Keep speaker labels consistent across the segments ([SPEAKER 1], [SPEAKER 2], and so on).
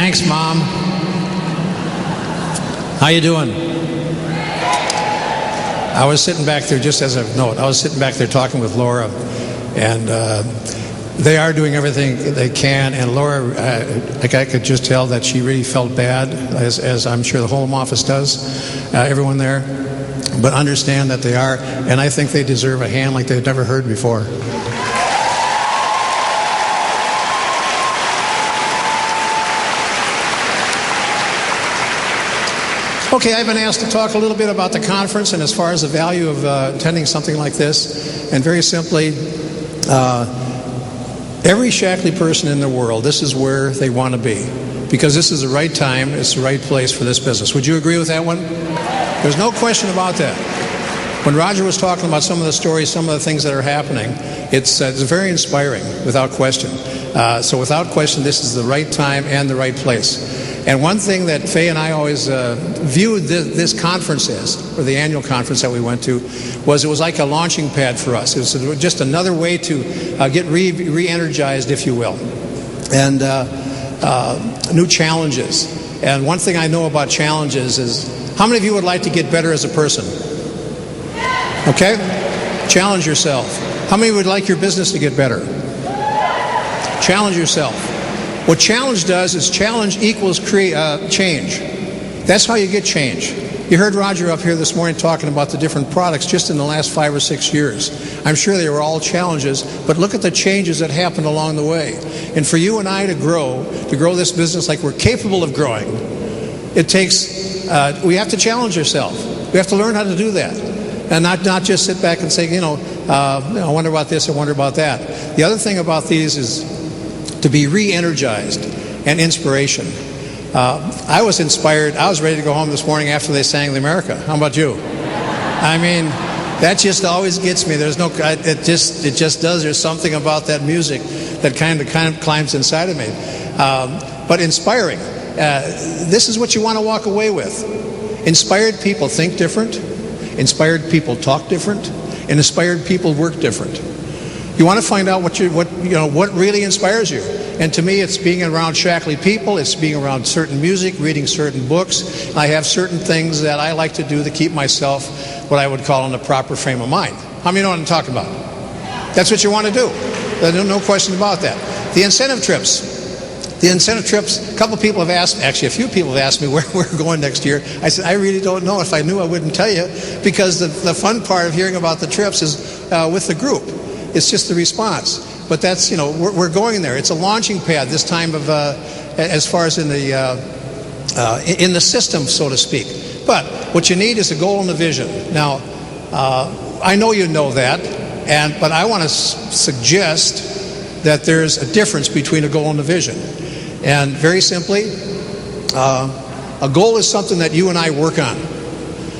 [SPEAKER 1] Thanks, Mom. How you doing? I was sitting back there, just as a note, I was sitting back there talking with Laura, and they are doing everything they can, and Laura, I could just tell that she really felt bad, as I'm sure the home office does, everyone there, but understand that they are, and I think they deserve a hand like they've never heard before. Okay, I've been asked to talk a little bit about the conference and as far as the value of attending something like this. And very simply, every Shaklee person in the world, this is where they want to be. Because this is the right time, it's the right place for this business. Would you agree with that one? There's no question about that. When Roger was talking about some of the stories, some of the things that are happening, it's very inspiring, without question. So without question, this is the right time and the right place. And one thing that Faye and I always viewed this conference as, or the annual conference that we went to, was it was like a launching pad for us. It was just another way to get re-energized, if you will, and new challenges. And one thing I know about challenges is, how many of you would like to get better as a person? Okay? Challenge yourself. How many would like your business to get better? Challenge yourself. What challenge does is challenge equals change. That's how you get change. You heard Roger up here this morning talking about the different products just in the last 5 or 6 years. I'm sure they were all challenges, but look at the changes that happened along the way. And for you and I to grow this business like we're capable of growing, it takes, we have to challenge ourselves. We have to learn how to do that. And not just sit back and say, I wonder about this, I wonder about that. The other thing about these is to be re-energized and inspiration. I was inspired. I was ready to go home this morning after they sang the America. How about you? I mean, that just always gets me. There's no, it just does. There's something about that music that kind of climbs inside of me. But inspiring. This is what you want to walk away with. Inspired people think different. Inspired people talk different. And inspired people work different. You want to find out what really inspires you. And to me, it's being around Shaklee people. It's being around certain music, reading certain books. I have certain things that I like to do to keep myself what I would call in the proper frame of mind. How many know what I'm talking about? That's what you want to do. There's no question about that. The incentive trips. A couple people have asked, actually a few people have asked me where we're going next year. I said, I really don't know. If I knew, I wouldn't tell you. Because the fun part of hearing about the trips is with the group. It's just the response. But that's, we're going there. It's a launching pad this time of, as far as in the system, so to speak. But what you need is a goal and a vision. Now, I know you know that, but I want to suggest that there's a difference between a goal and a vision. And very simply, a goal is something that you and I work on.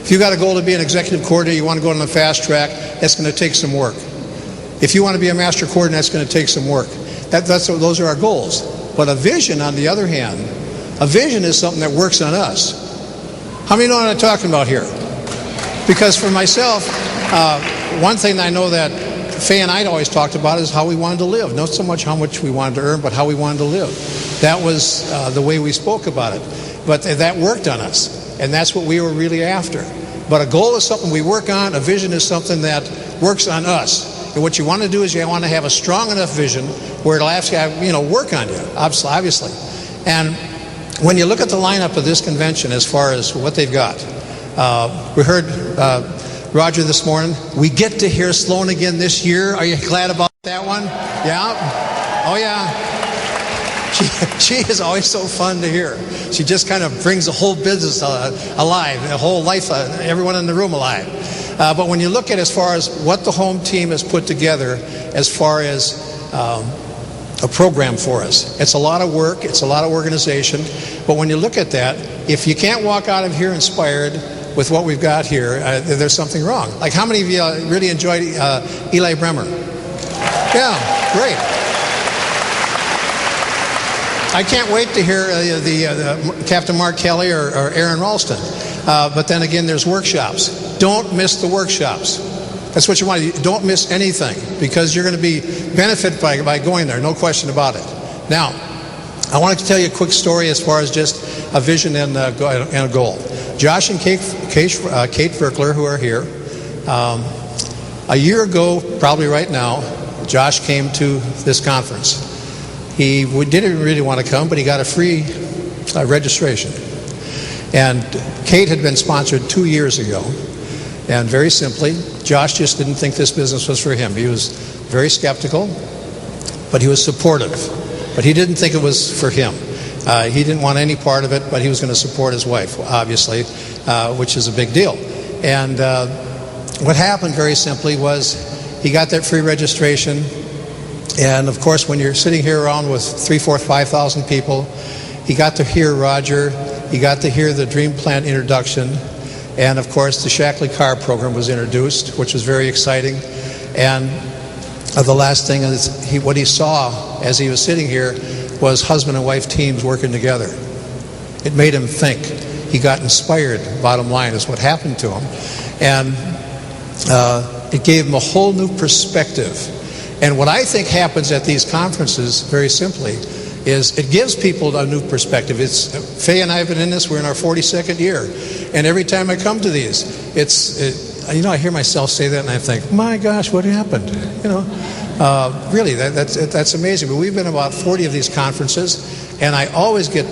[SPEAKER 1] If you got a goal to be an executive coordinator, you want to go on the fast track, that's going to take some work. If you want to be a master coordinator, that's going to take some work. Those are our goals. But a vision, on the other hand, a vision is something that works on us. How many know what I'm talking about here? Because for myself, one thing I know that Faye and I always talked about is how we wanted to live. Not so much how much we wanted to earn, but how we wanted to live. That was the way we spoke about it. But that worked on us. And that's what we were really after. But a goal is something we work on. A vision is something that works on us. And what you want to do is you want to have a strong enough vision where it'll actually, work on you, obviously. And when you look at the lineup of this convention as far as what they've got, we heard Roger this morning. We get to hear Sloan again this year. Are you glad about that one? Yeah? Oh, yeah. She is always so fun to hear. She just kind of brings the whole business alive, the whole life, everyone in the room alive. But when you look at as far as what the home team has put together as far as a program for us, it's a lot of work, it's a lot of organization. But when you look at that, if you can't walk out of here inspired with what we've got here, there's something wrong. Like how many of you really enjoyed Eli Bremer? Yeah, great. I can't wait to hear the Captain Mark Kelly or Aaron Ralston. But then again, there's workshops. Don't miss the workshops. That's what you want to do. Don't miss anything because you're going to be benefited by going there. No question about it. Now, I wanted to tell you a quick story as far as just a vision and a goal. Josh and Kate Verkler, who are here, a year ago, probably right now, Josh came to this conference. He didn't really want to come, but he got a free registration. And Kate had been sponsored 2 years ago. And very simply, Josh just didn't think this business was for him. He was very skeptical, but he was supportive. But he didn't think it was for him. He didn't want any part of it, but he was going to support his wife, obviously, which is a big deal. And what happened very simply was he got that free registration. And of course, when you're sitting here around with 3,000, 4,000, 5,000 people, he got to hear Roger. He got to hear the Dream Plan introduction. And of course, the Shaklee car program was introduced, which was very exciting. And the last thing is what he saw as he was sitting here was husband and wife teams working together. It made him think. He got inspired, bottom line, is what happened to him. And it gave him a whole new perspective. And what I think happens at these conferences, very simply, is it gives people a new perspective. Faye and I have been in this, we're in our 42nd year. And every time I come to these, I hear myself say that and I think, my gosh, what happened? Really, that's amazing. But we've been about 40 of these conferences, and I always get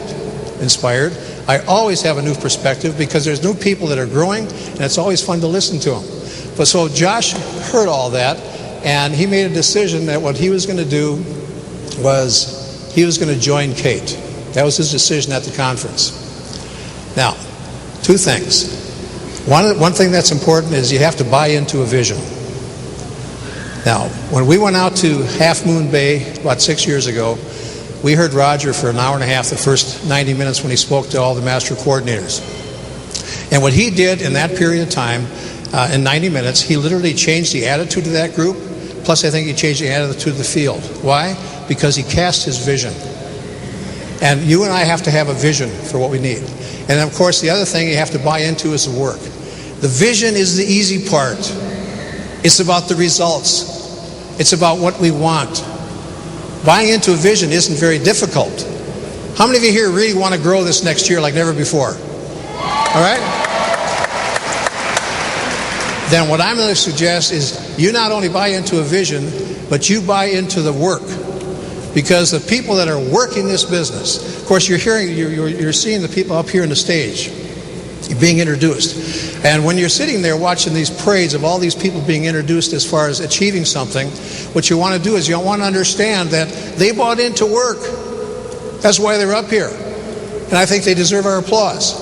[SPEAKER 1] inspired. I always have a new perspective because there's new people that are growing, and it's always fun to listen to them. But so Josh heard all that, and he made a decision that what he was going to do was he was going to join Kate. That was his decision at the conference. Now, two things. One thing that's important is you have to buy into a vision. Now, when we went out to Half Moon Bay about 6 years ago, we heard Roger for an hour and a half, the first 90 minutes when he spoke to all the master coordinators. And what he did in that period of time, in 90 minutes, he literally changed the attitude of that group. Plus, I think he changed the attitude of the field. Why? Because he cast his vision. And you and I have to have a vision for what we need. And of course, the other thing you have to buy into is the work. The vision is the easy part. It's about the results. It's about what we want. Buying into a vision isn't very difficult. How many of you here really want to grow this next year like never before? All right? Then what I'm going to suggest is you not only buy into a vision, but you buy into the work. Because the people that are working this business, of course, you're seeing the people up here on the stage being introduced. And when you're sitting there watching these parades of all these people being introduced as far as achieving something, what you want to do is you want to understand that they bought into work. That's why they're up here. And I think they deserve our applause.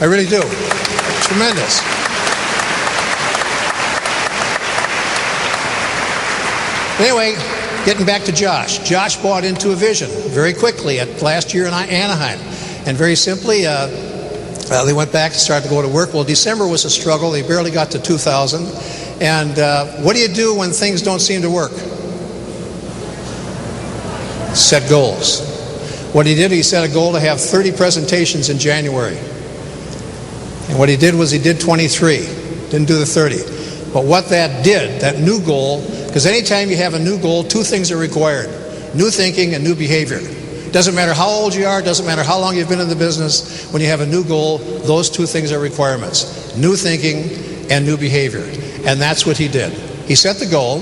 [SPEAKER 1] I really do. Tremendous. Anyway, getting back to Josh. Josh bought into a vision very quickly at last year in Anaheim. And very simply, they went back and started to go to work. Well, December was a struggle. They barely got to 2,000. And what do you do when things don't seem to work? Set goals. What he did, he set a goal to have 30 presentations in January. And what he did was he did 23. Didn't do the 30. But what that did, that new goal, because anytime you have a new goal, two things are required. New thinking and new behavior. Doesn't matter how old you are, doesn't matter how long you've been in the business, when you have a new goal, those two things are requirements. New thinking and new behavior. And that's what he did. He set the goal,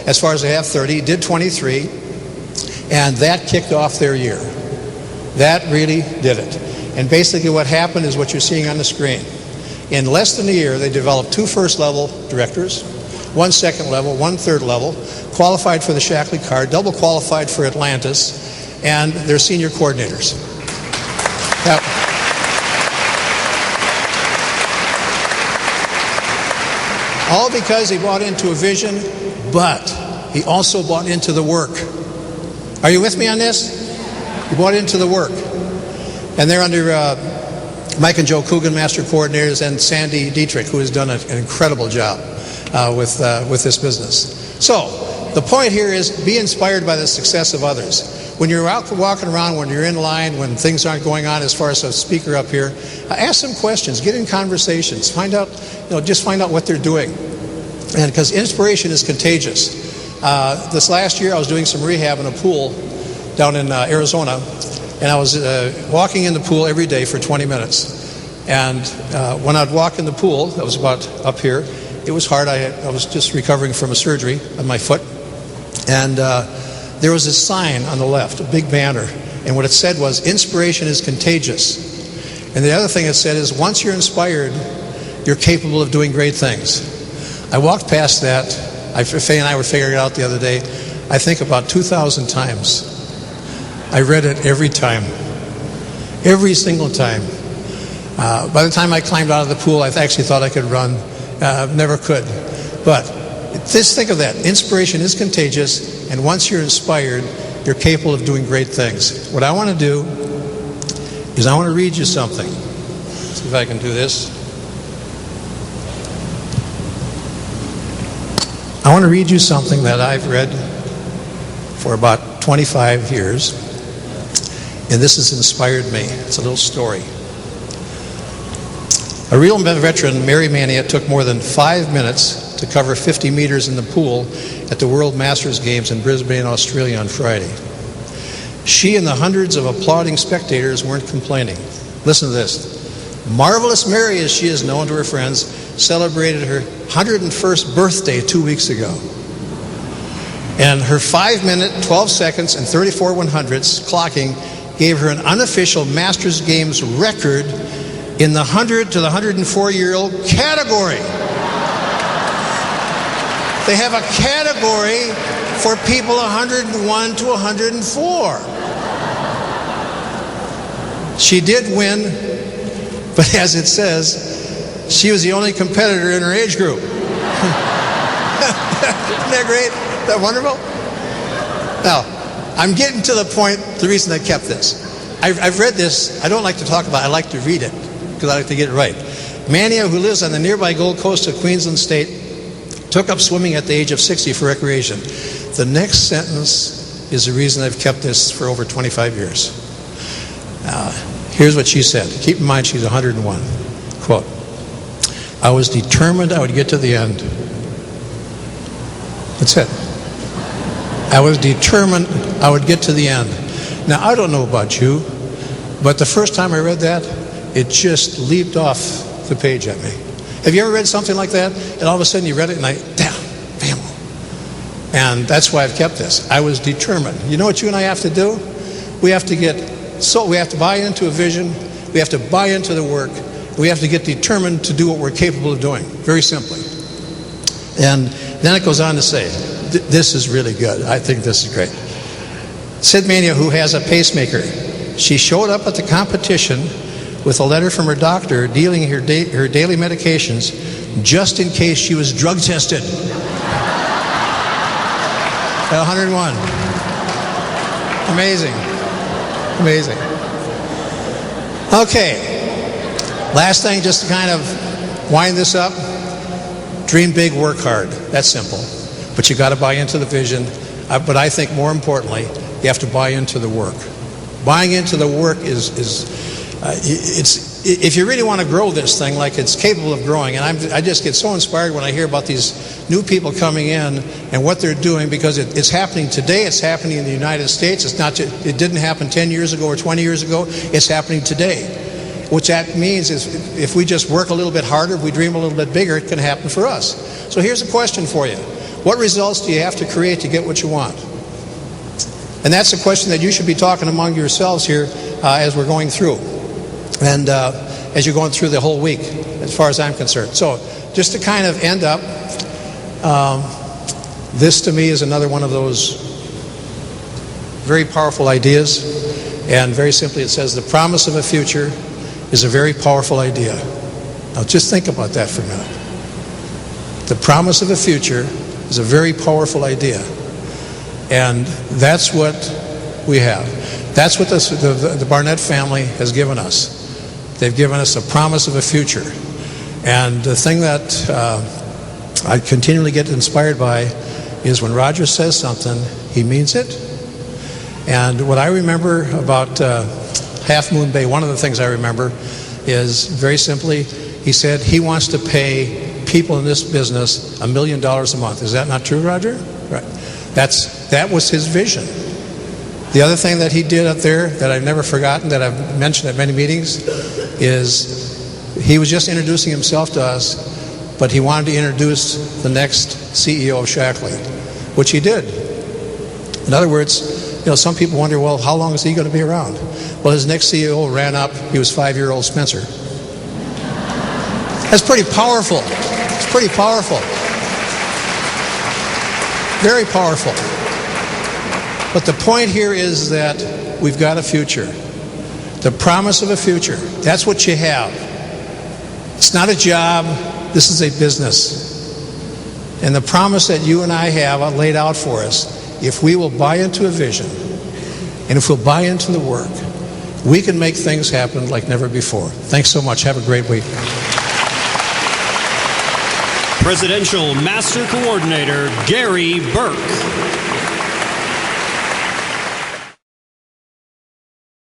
[SPEAKER 1] as far as they have 30, did 23, and that kicked off their year. That really did it. And basically what happened is what you're seeing on the screen. In less than a year, they developed 2 first-level directors, 1 second level, 1 third level, qualified for the Shaklee card, double qualified for Atlantis, and they're senior coordinators. Now, all because he bought into a vision, but he also bought into the work. Are you with me on this? He bought into the work. And they're under Mike and Joe Coogan, master coordinators, and Sandy Dietrich, who has done an incredible job with this business. So, the point here is be inspired by the success of others. When you're out walking around, when you're in line, when things aren't going on as far as a speaker up here, ask some questions, get in conversations, find out what they're doing. And because inspiration is contagious. This last year I was doing some rehab in a pool down in Arizona, and I was walking in the pool every day for 20 minutes. And when I'd walk in the pool, that was about up here, it was hard. I was just recovering from a surgery on my foot. And there was this sign on the left, a big banner. And what it said was, "Inspiration is contagious." And the other thing it said is, once you're inspired, you're capable of doing great things. I walked past that. Faye and I were figuring it out the other day. I think about 2,000 times. I read it every time. Every single time. By the time I climbed out of the pool, I actually thought I could run. Never could. But just think of that. Inspiration is contagious, and once you're inspired, you're capable of doing great things. What I want to do is I want to read you something. Let's see if I can do this. I want to read you something that I've read for about 25 years, and this has inspired me. It's a little story. A real veteran, Mary Mania, took more than 5 minutes to cover 50 meters in the pool at the World Masters Games in Brisbane, Australia on Friday. She and the hundreds of applauding spectators weren't complaining. Listen to this. Marvelous Mary, as she is known to her friends, celebrated her 101st birthday 2 weeks ago. And her 5 minute, 12 seconds, and 34 100ths clocking gave her an unofficial Masters Games record in the 100 to the 104-year-old category. They have a category for people 101 to 104. She did win, but as it says, she was the only competitor in her age group. Isn't that great? Isn't that wonderful? Now, I'm getting to the point, the reason I kept this. I've read this. I don't like to talk about it. I like to read it because I like to get it right. Mania, who lives on the nearby Gold Coast of Queensland State, took up swimming at the age of 60 for recreation. The next sentence is the reason I've kept this for over 25 years. Here's what she said. Keep in mind she's 101. Quote, "I was determined I would get to the end." That's it. I was determined I would get to the end. Now, I don't know about you, but the first time I read that, it just leaped off the page at me. Have you ever read something like that, and all of a sudden you read it, and bam. And that's why I've kept this. I was determined. You know what you and I have to do? We have to buy into a vision. We have to buy into the work. We have to get determined to do what we're capable of doing, very simply. And then it goes on to say, this is really good. I think this is great. Sid Mania, who has a pacemaker, she showed up at the competition with a letter from her doctor dealing her daily medications just in case she was drug tested. At 101. Amazing. Amazing. Okay. Last thing, just to kind of wind this up. Dream big, work hard. That's simple. But you got to buy into the vision. But I think more importantly, you have to buy into the work. Buying into the work if you really want to grow this thing like it's capable of growing, and I just get so inspired when I hear about these new people coming in and what they're doing, because it's happening today. It's happening in the United States. It didn't happen 10 years ago or 20 years ago. It's happening today. What that means is if we just work a little bit harder, if we dream a little bit bigger, it can happen for us. So here's a question for you. What results do you have to create to get what you want? And that's a question that you should be talking among yourselves here as we're going through. And as you're going through the whole week, as far as I'm concerned. So just to kind of end up, this to me is another one of those very powerful ideas. And very simply it says, the promise of a future is a very powerful idea. Now just think about that for a minute. The promise of a future is a very powerful idea. And that's what we have. That's what the Barnett family has given us. They've given us a promise of a future. And the thing that I continually get inspired by is when Roger says something, he means it. And what I remember about Half Moon Bay, one of the things I remember is very simply, he said he wants to pay people in this business $1 million a month. Is that not true, Roger? Right. That was his vision. The other thing that he did up there that I've never forgotten, that I've mentioned at many meetings, is he was just introducing himself to us, but he wanted to introduce the next CEO of Shaklee, which he did. In other words, some people wonder, well, how long is he going to be around? Well, his next CEO ran up. He was 5-year-old Spencer. That's pretty powerful. It's pretty powerful. Very powerful. But the point here is that we've got a future. The promise of a future. That's what you have. It's not a job. This is a business. And the promise that you and I have laid out for us, if we will buy into a vision, and if we'll buy into the work, we can make things happen like never before. Thanks so much. Have a great week.
[SPEAKER 2] Presidential Master Coordinator Gary Burke.